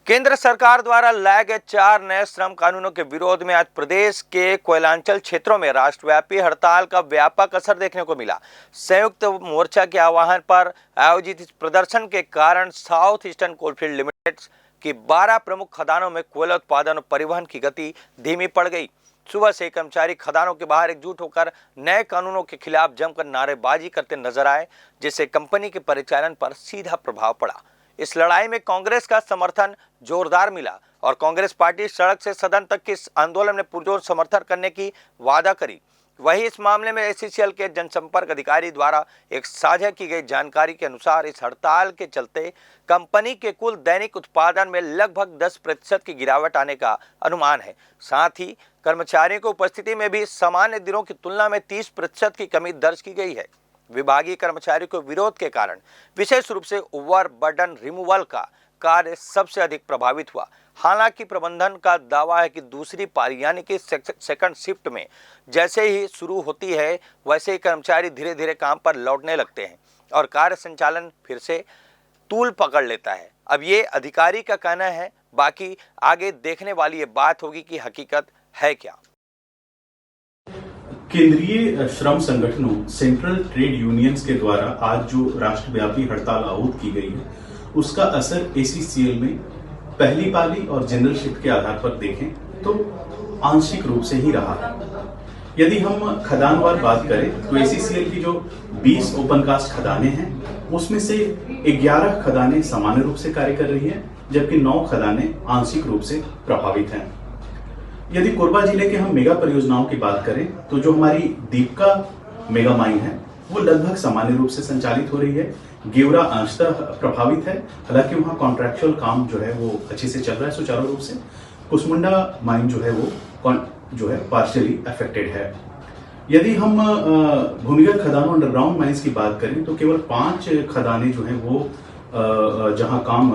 केंद्र सरकार द्वारा लाए गए 4 नए श्रम कानूनों के विरोध में आज प्रदेश के कोयलांचल क्षेत्रों में राष्ट्रव्यापी हड़ताल का व्यापक असर देखने को मिला। संयुक्त मोर्चा के आह्वान पर आयोजित इस प्रदर्शन के कारण साउथ ईस्टर्न कोलफील्ड लिमिटेड की 12 प्रमुख खदानों में कोयला उत्पादन और परिवहन की गति धीमी पड़ गई। सुबह से कर्मचारी खदानों के बाहर एकजुट होकर नए कानूनों के खिलाफ जमकर नारेबाजी करते नजर आए, जिससे कंपनी के परिचालन पर सीधा प्रभाव पड़ा। इस लड़ाई में कांग्रेस का समर्थन जोरदार मिला और कांग्रेस पार्टी सड़क से सदन तक के इस आंदोलन में पुरजोर समर्थन करने की वादा करी। वहीं इस मामले में एसीसीएल के जनसंपर्क अधिकारी द्वारा एक साझा की गई जानकारी के अनुसार इस हड़ताल के चलते कंपनी के कुल दैनिक उत्पादन में लगभग 10% की गिरावट आने का अनुमान है। साथ ही कर्मचारियों की उपस्थिति में भी सामान्य दिनों की तुलना में 30% की कमी दर्ज की गई है। विभागीय कर्मचारियों के विरोध के कारण विशेष रूप से ओवरबर्डन रिमूवल का कार्य सबसे अधिक प्रभावित हुआ। हालांकि प्रबंधन का दावा है कि दूसरी पारी यानी कि सेकंड शिफ्ट में जैसे ही शुरू होती है वैसे ही कर्मचारी धीरे धीरे काम पर लौटने लगते हैं और कार्य संचालन फिर से तूल पकड़ लेता है। अब ये अधिकारी का कहना है, बाकी आगे देखने वाली ये बात होगी कि हकीकत है क्या। केंद्रीय श्रम संगठनों सेंट्रल ट्रेड यूनियंस के द्वारा आज जो राष्ट्रव्यापी हड़ताल आहूत की गई है, उसका असर एसीसीएल में पहली पाली और जनरल शिफ्ट के आधार पर देखें तो आंशिक रूप से ही रहा है। यदि हम खदानवार बात करें तो एसीसीएल की जो 20 ओपन कास्ट खदानें हैं, उसमें से 11 खदानें सामान्य रूप से कार्य कर रही है, जबकि 9 खदानें आंशिक रूप से प्रभावित हैं। यदि कोरबा जिले के हम मेगा परियोजनाओं की बात करें तो जो हमारी दीपका मेगा माइन है वो लगभग सामान्य रूप से संचालित हो रही है। गेवरा अंशतः प्रभावित है, हालांकि वहाँ कॉन्ट्रैक्चुअल काम जो है वो अच्छे से चल रहा है सुचारू रूप से। कुसमुंडा माइन जो है वो पार्शियली अफेक्टेड है। यदि हम भूमिगत खदानों अंडरग्राउंड माइंस की बात करें तो केवल 5 खदानें जो है वो जहां काम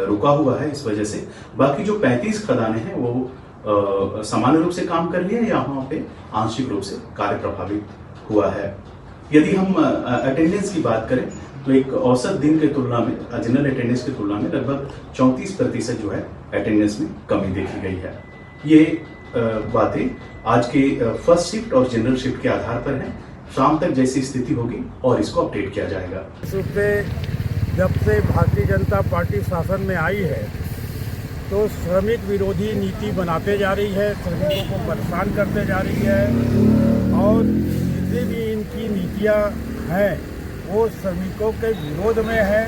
रुका हुआ है इस वजह से, बाकी जो 35 खदानें हैं वो सामान्य रूप से काम कर रही है या वहां पे आंशिक रूप से कार्य प्रभावित हुआ है। यदि हम अटेंडेंस की बात करें तो एक औसत दिन के तुलना में जनरल अटेंडेंस की तुलना में लगभग 34% जो है अटेंडेंस में कमी देखी गई है। ये बातें आज के फर्स्ट शिफ्ट और जनरल शिफ्ट के आधार पर हैं। शाम तक जैसी स्थिति होगी और इसको अपडेट किया जाएगा। जब से भारतीय जनता पार्टी शासन में आई है तो श्रमिक विरोधी नीति बनाते जा रही है, श्रमिकों को परेशान करते जा रही है और जितनी भी इनकी नीतियां हैं वो श्रमिकों के विरोध में है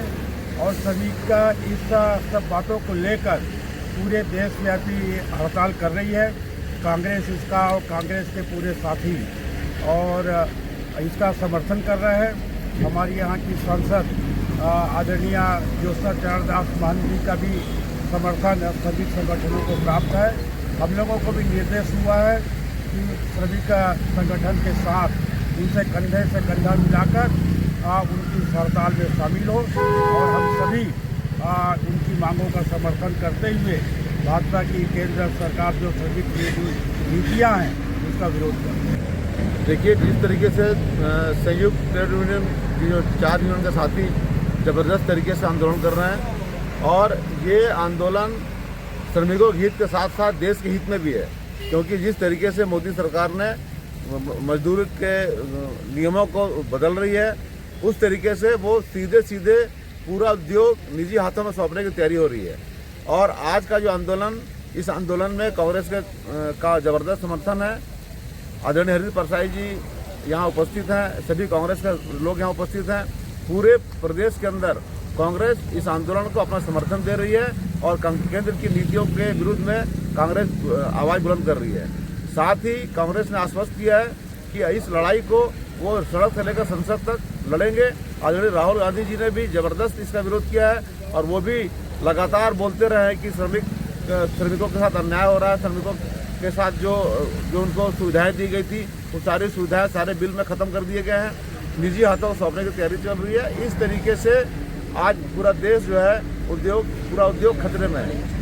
और श्रमिक का इस सब बातों को लेकर पूरे देशव्यापी हड़ताल कर रही है। कांग्रेस इसका और कांग्रेस के पूरे साथी और इसका समर्थन कर रहे हैं। हमारी यहाँ की सांसद आदरणीय ज्योत्सना चरण दास महंत जी का भी समर्थन श्रमिक संगठनों को प्राप्त है। हम लोगों को भी निर्देश हुआ है कि श्रमिक संगठन के साथ उनसे कंधे से कंधा मिलाकर उनकी हड़ताल में शामिल हो और हम सभी उनकी मांगों का समर्थन करते हुए भाजपा की केंद्र सरकार जो श्रमिक नीतियाँ हैं उसका विरोध करते हैं। देखिए, जिस तरीके से संयुक्त ट्रेड यूनियन की जो 4 यूनियन के साथी ज़बरदस्त तरीके से आंदोलन कर रहे हैं और ये आंदोलन श्रमिकों के हित के साथ साथ देश के हित में भी है, क्योंकि जिस तरीके से मोदी सरकार ने मजदूरी के नियमों को बदल रही है उस तरीके से वो सीधे सीधे पूरा उद्योग निजी हाथों में सौंपने की तैयारी हो रही है। और आज का जो आंदोलन, इस आंदोलन में कांग्रेस का ज़बरदस्त समर्थन है। आदरणीय हरित परसाई जी यहाँ उपस्थित हैं, सभी कांग्रेस के लोग यहाँ उपस्थित हैं। पूरे प्रदेश के अंदर कांग्रेस इस आंदोलन को अपना समर्थन दे रही है और केंद्र की नीतियों के विरुद्ध में कांग्रेस आवाज़ बुलंद कर रही है। साथ ही कांग्रेस ने आश्वस्त किया है कि इस लड़ाई को वो सड़क से लेकर संसद तक लड़ेंगे। आदरणीय राहुल गांधी जी ने भी ज़बरदस्त इसका विरोध किया है और वो भी लगातार बोलते रहे कि श्रमिकों के साथ अन्याय हो रहा है, श्रमिकों के साथ जो उनको सुविधाएं दी गई थी वो सारी सुविधाएं सारे बिल में ख़त्म कर दिए गए हैं, निजी हाथों को सौंपने की तैयारी चल रही है। इस तरीके से आज पूरा देश जो है पूरा उद्योग खतरे में है।